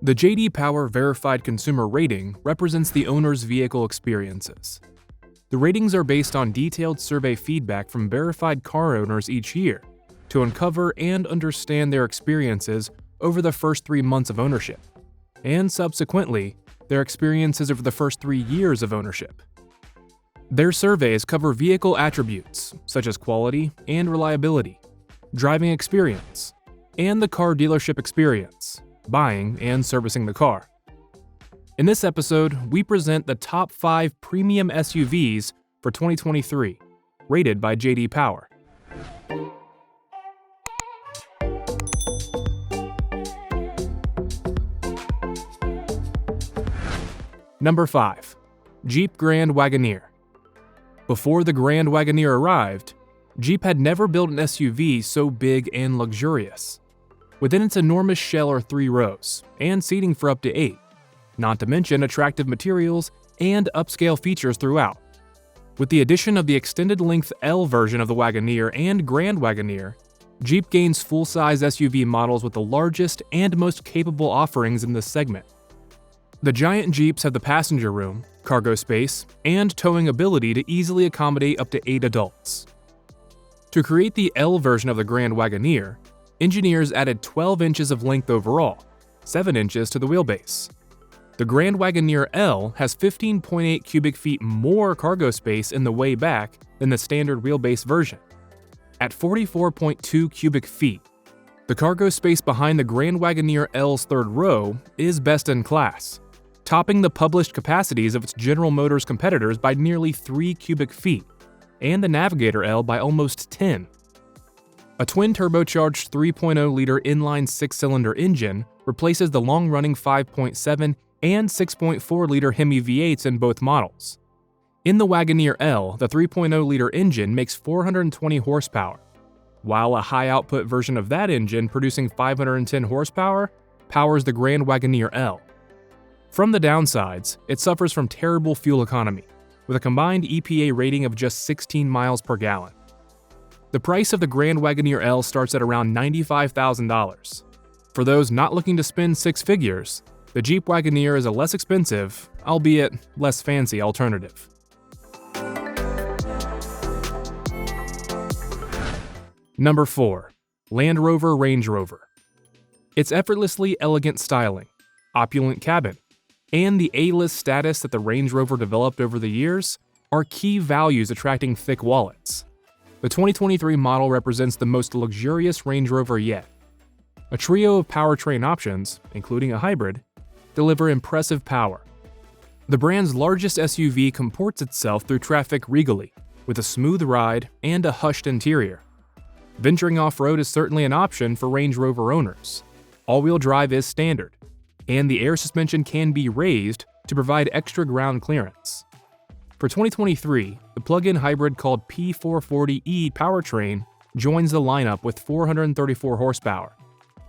The J.D. Power Verified Consumer Rating represents the owner's vehicle experiences. The ratings are based on detailed survey feedback from verified car owners each year to uncover and understand their experiences over the first 3 months of ownership, and subsequently, their experiences over the first 3 years of ownership. Their surveys cover vehicle attributes such as quality and reliability, driving experience, and the car dealership experience, buying and servicing the car. In this episode, we present the top 5 premium SUVs for 2023, rated by J.D. Power. Number 5. Jeep Grand Wagoneer. Before the Grand Wagoneer arrived, Jeep had never built an SUV so big and luxurious. Within its enormous shell are 3 rows, and seating for up to 8, not to mention attractive materials and upscale features throughout. With the addition of the extended-length L version of the Wagoneer and Grand Wagoneer, Jeep gains full-size SUV models with the largest and most capable offerings in this segment. The giant Jeeps have the passenger room, cargo space, and towing ability to easily accommodate up to 8 adults. To create the L version of the Grand Wagoneer, engineers added 12 inches of length overall, 7 inches to the wheelbase. The Grand Wagoneer L has 15.8 cubic feet more cargo space in the way back than the standard wheelbase version. At 44.2 cubic feet, the cargo space behind the Grand Wagoneer L's third row is best in class, topping the published capacities of its General Motors competitors by nearly 3 cubic feet, and the Navigator L by almost 10. A twin-turbocharged 3.0-liter inline 6-cylinder engine replaces the long-running 5.7 and 6.4-liter Hemi V8s in both models. In the Wagoneer L, the 3.0-liter engine makes 420 horsepower, while a high-output version of that engine producing 510 horsepower powers the Grand Wagoneer L. From the downsides, it suffers from terrible fuel economy, with a combined EPA rating of just 16 miles per gallon. The price of the Grand Wagoneer L starts at around $95,000. For those not looking to spend 6 figures, the Jeep Wagoneer is a less expensive, albeit less fancy alternative. Number 4. Land Rover Range Rover. Its effortlessly elegant styling, opulent cabin, and the A-list status that the Range Rover developed over the years are key values attracting thick wallets. The 2023 model represents the most luxurious Range Rover yet. A trio of powertrain options, including a hybrid, deliver impressive power. The brand's largest SUV comports itself through traffic regally, with a smooth ride and a hushed interior. Venturing off-road is certainly an option for Range Rover owners. All-wheel drive is standard, and the air suspension can be raised to provide extra ground clearance. For 2023, the plug-in hybrid called P440e powertrain joins the lineup with 434 horsepower,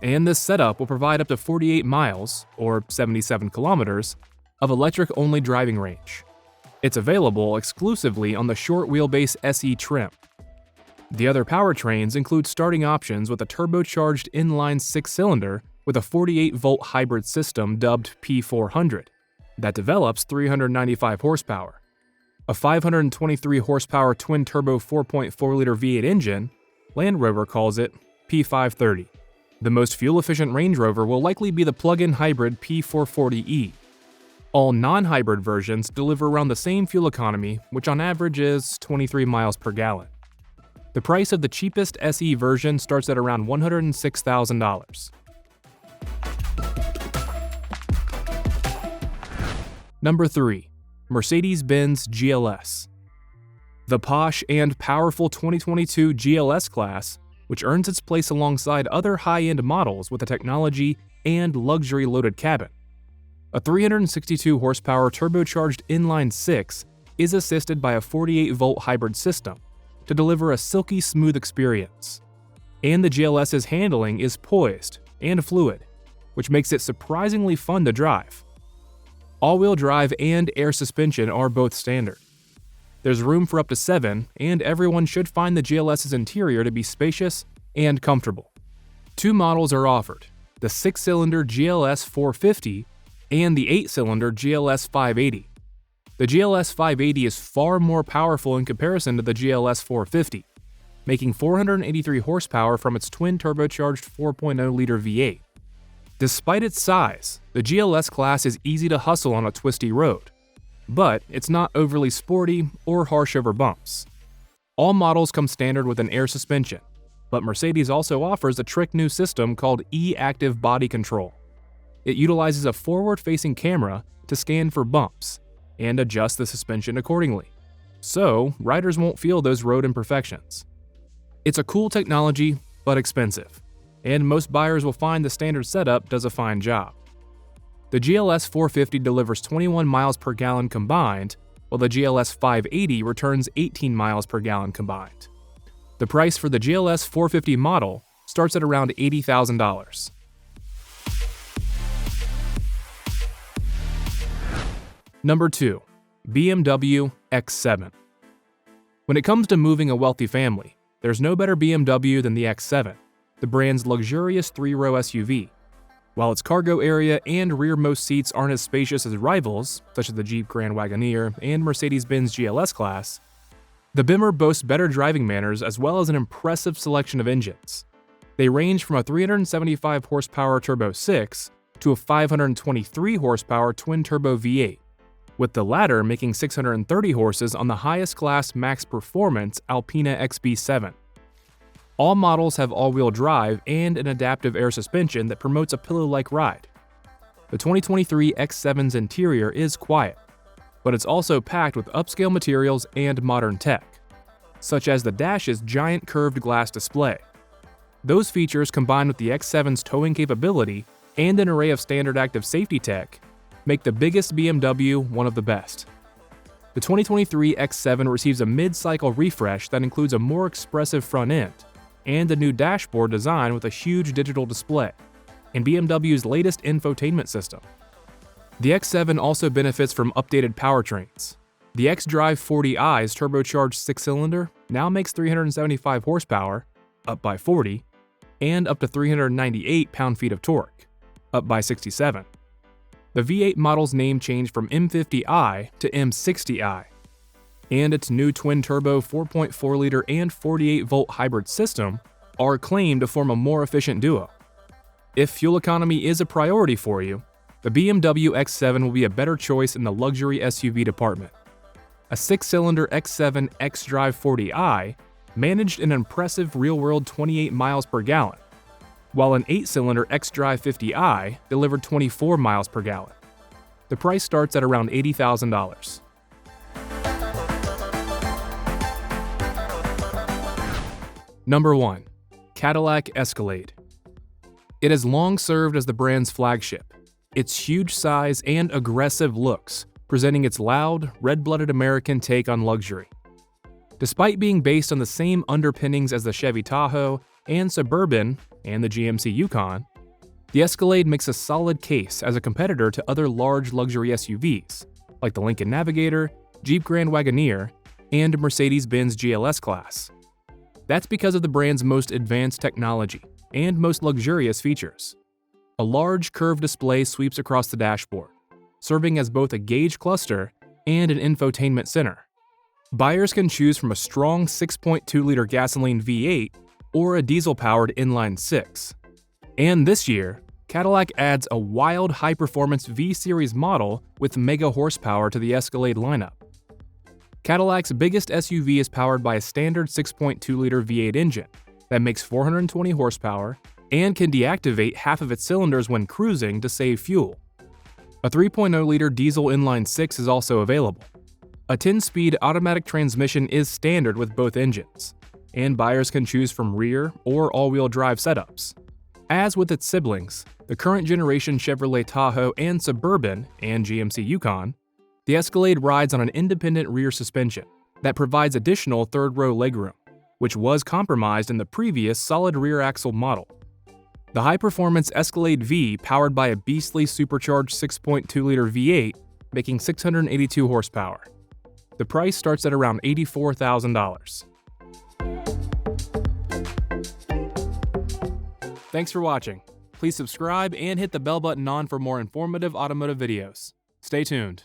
and this setup will provide up to 48 miles, or 77 kilometers, of electric-only driving range. It's available exclusively on the short wheelbase SE trim. The other powertrains include starting options with a turbocharged inline 6-cylinder with a 48-volt hybrid system dubbed P400 that develops 395 horsepower, a 523 horsepower twin-turbo 4.4-liter V8 engine. Land Rover calls it P530. The most fuel-efficient Range Rover will likely be the plug-in hybrid P440e. All non-hybrid versions deliver around the same fuel economy, which on average is 23 miles per gallon. The price of the cheapest SE version starts at around $106,000. Number 3. Mercedes-Benz GLS. The posh and powerful 2022 GLS class, which earns its place alongside other high-end models with a technology and luxury-loaded cabin. A 362 horsepower turbocharged inline 6 is assisted by a 48-volt hybrid system to deliver a silky smooth experience. And the GLS's handling is poised and fluid, which makes it surprisingly fun to drive. All-wheel drive and air suspension are both standard. There's room for up to 7, and everyone should find the GLS's interior to be spacious and comfortable. 2 models are offered, the 6-cylinder GLS 450 and the 8-cylinder GLS 580. The GLS 580 is far more powerful in comparison to the GLS 450, making 483 horsepower from its twin-turbocharged 4.0-liter V8. Despite its size, the GLS class is easy to hustle on a twisty road, but it's not overly sporty or harsh over bumps. All models come standard with an air suspension, but Mercedes also offers a trick new system called e-Active Body Control. It utilizes a forward-facing camera to scan for bumps and adjust the suspension accordingly, so riders won't feel those road imperfections. It's a cool technology, but expensive, and most buyers will find the standard setup does a fine job. The GLS 450 delivers 21 miles per gallon combined, while the GLS 580 returns 18 miles per gallon combined. The price for the GLS 450 model starts at around $80,000. Number 2. BMW X7. When it comes to moving a wealthy family, there's no better BMW than the X7, the brand's luxurious 3-row SUV. While its cargo area and rearmost seats aren't as spacious as rivals, such as the Jeep Grand Wagoneer and Mercedes-Benz GLS class, the Beamer boasts better driving manners as well as an impressive selection of engines. They range from a 375 horsepower turbo 6 to a 523 horsepower twin-turbo V8, with the latter making 630 horses on the highest class max performance Alpina XB7. All models have all-wheel drive and an adaptive air suspension that promotes a pillow-like ride. The 2023 X7's interior is quiet, but it's also packed with upscale materials and modern tech, such as the dash's giant curved glass display. Those features, combined with the X7's towing capability and an array of standard active safety tech, make the biggest BMW one of the best. The 2023 X7 receives a mid-cycle refresh that includes a more expressive front end and a new dashboard design with a huge digital display, and BMW's latest infotainment system. The X7 also benefits from updated powertrains. The xDrive 40i's turbocharged 6-cylinder now makes 375 horsepower, up by 40, and up to 398 pound-feet of torque, up by 67. The V8 model's name changed from M50i to M60i, and its new twin-turbo 4.4-liter and 48-volt hybrid system are claimed to form a more efficient duo. If fuel economy is a priority for you, the BMW X7 will be a better choice in the luxury SUV department. A 6-cylinder X7 xDrive 40i managed an impressive real-world 28 miles per gallon, while an 8-cylinder xDrive 50i delivered 24 miles per gallon. The price starts at around $80,000. Number 1. Cadillac Escalade. It has long served as the brand's flagship, its huge size and aggressive looks presenting its loud, red-blooded American take on luxury. Despite being based on the same underpinnings as the Chevy Tahoe and Suburban and the GMC Yukon, the Escalade makes a solid case as a competitor to other large luxury SUVs, like the Lincoln Navigator, Jeep Grand Wagoneer, and Mercedes-Benz GLS class. That's because of the brand's most advanced technology and most luxurious features. A large curved display sweeps across the dashboard, serving as both a gauge cluster and an infotainment center. Buyers can choose from a strong 6.2-liter gasoline V8 or a diesel-powered inline-6. And this year, Cadillac adds a wild high-performance V-Series model with mega horsepower to the Escalade lineup. Cadillac's biggest SUV is powered by a standard 6.2-liter V8 engine that makes 420 horsepower and can deactivate half of its cylinders when cruising to save fuel. A 3.0-liter diesel inline-6 is also available. A 10-speed automatic transmission is standard with both engines, and buyers can choose from rear or all-wheel drive setups. As with its siblings, the current generation Chevrolet Tahoe and Suburban and GMC Yukon, the Escalade rides on an independent rear suspension that provides additional third-row legroom, which was compromised in the previous solid rear axle model. The high-performance Escalade V powered by a beastly supercharged 6.2-liter V8, making 682 horsepower. The price starts at around $84,000. Thanks for watching. Please subscribe and hit the bell button on for more informative automotive videos. Stay tuned.